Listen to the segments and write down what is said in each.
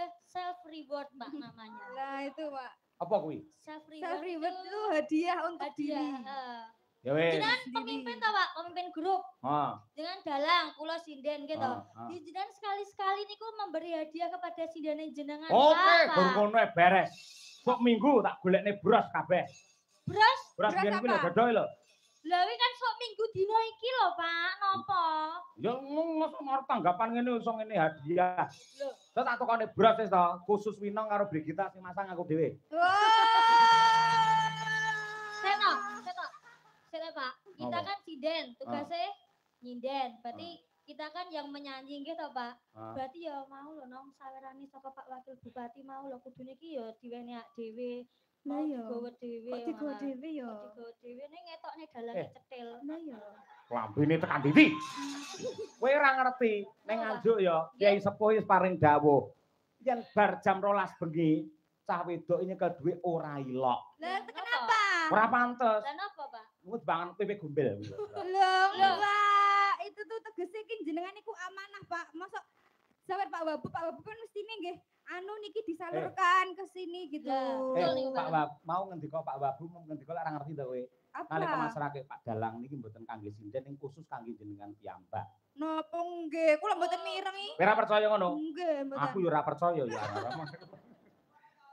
ada self reward Pak namanya. Lah itu Pak. Apa kuwi? Self Self reward reward itu hadiah untuk hadiah. diri. Ya wes. Jenengan pemimpin ta Pak, pemimpin grup. Heeh. Dengan dalang kula sinden gitu. Heeh. Di jenengan sekali-sekali niku memberi hadiah kepada sindene jenengan. Oke, Pak. gur ngono beres. Sok minggu tak golekne beras kabeh. Beras? Beras biyen kuwi lho gadohe lho. Lah wi kan sok minggu dina iki lho Pak, napa? Ya ngomong arep tanggapan ngene iso ngene hadiah. Lho, Terus tak tokone beras wis to, khusus Winong karo Brigita sing masang aku dhewe. Seno. Seno Pak, kita Apa? kan sinden, tugasnya nyinden. Berarti kita kan yang menyanyi gitu Pak. Berarti ya mau lho nong sawerani saka Pak Wakil Bupati mau lho kudune iki ya diweni ak dhewe. Lah ya. Digowo dhewe. Kok digowo dhewe ya? Digowo dhewe ning ngetokne dalange cetil. Lah ya. Lambene tekan ndi? Kowe ora ngerti, ning Nganjuk ya Kiai Sepuh wis paring dawuh. Yen bar jam 12 bengi, cah wedok nyekel dhuwit ora ilok. Lah kenapa? Ora pantes. Lah napa Pak? Ngut banget pipi gombel. Loh, Pak, itu tuh tegesnya kan jenengan niku amanah, Pak. Masa sampai Pak Wabu kan mestine nggih anu niki disalurkan ke sini gitu. Pak Wabu mau ngendika Pak Wabu mau ngendika ora ngerti to kowe. Nalika masrake Pak Dalang niki mboten kangge sinden ning khusus kangge jenengan piyambak. Napa nggih, kula mboten mirengi. Kowe ora percaya ngono? Nggih, mboten. Aku yo ora percaya ya.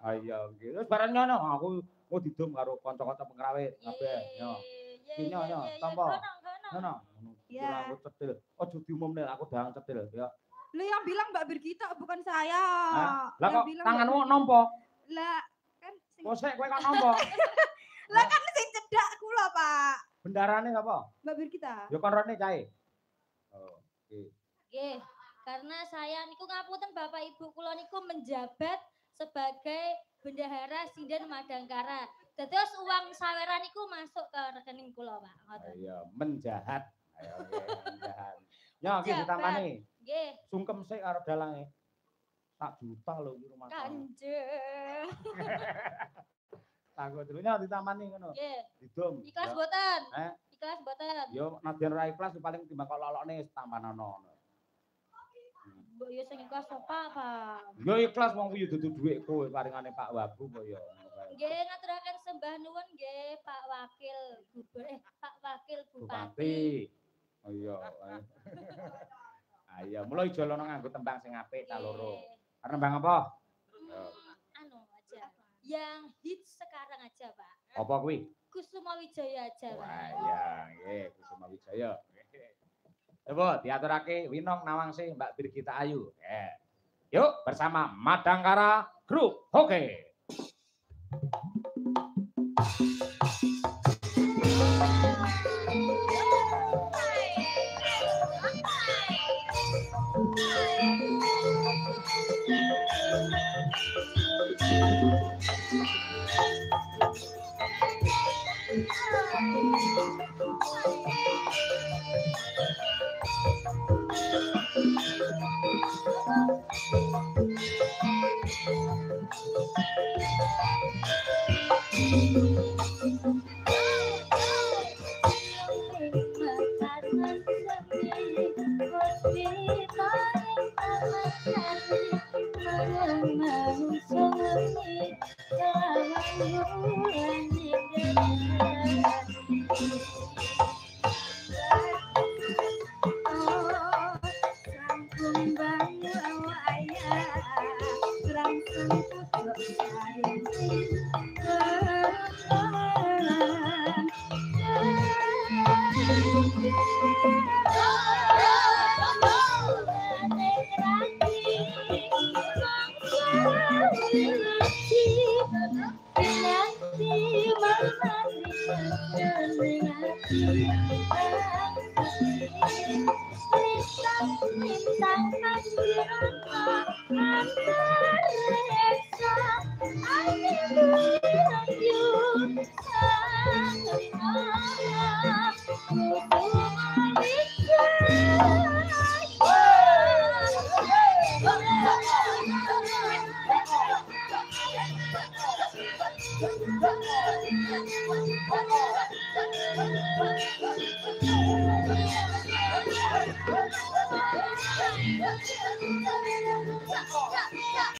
Ayo nggih. Wis bareng nyono aku mau didum karo kanca-kanca pengrawit kabeh. Yo. Kinyo yo, tampa. Ngono. Ya. Aku cetil. Ojo diumumne aku dalang cetil ya. Lu yang bilang Mbak Birgita bukan saya. Lah kok tanganmu nampa? Lah kan sing Kosek kowe kok nampa? Lah kan sing cedak kula, Pak. Bendarane apa? Mbak Birgita. Ya kon rene kae. Oh, nggih. Nggih, karena saya niku ngapunten Bapak Ibu kula niku menjabat sebagai bendahara Sinden Madangkara. Dados uang saweran niku masuk ke rekening kula, Pak. Ngoten. Iya, menjahat. Ayo menjahat. Ya iki ditamani. Nggih. Sungkem sik karo dalange. 1 juta lho iki rumah. Kanjeng. Takut dulunya ditamani ngono. Nggih. Didum. Ikhlas mboten? Eh? Ikhlas mboten? Yo nadyan ra ikhlas paling timbang kok lolokne tampanono. Mbok yo sing ikhlas apa, Pak? Yo ikhlas wong kuwi dudu dhuwit kowe paringane Pak Wabu kok yo. Nggih, ngaturaken sembah nuwun nggih Pak Wakil Pak Wakil Bupati. Oh iya. Ayo, mulai jolono nganggo tembang sing apik ta loro. Arep nembang apa? Anu aja. Yang hits sekarang aja, Pak. Apa kuwi? Kusuma Wijaya aja, Pak. Wah, iya, nggih, Kusuma Wijaya. Coba diaturake Winong Nawangsi Mbak Birgita Ayu. Yuk bersama Madangkara Group. Oke.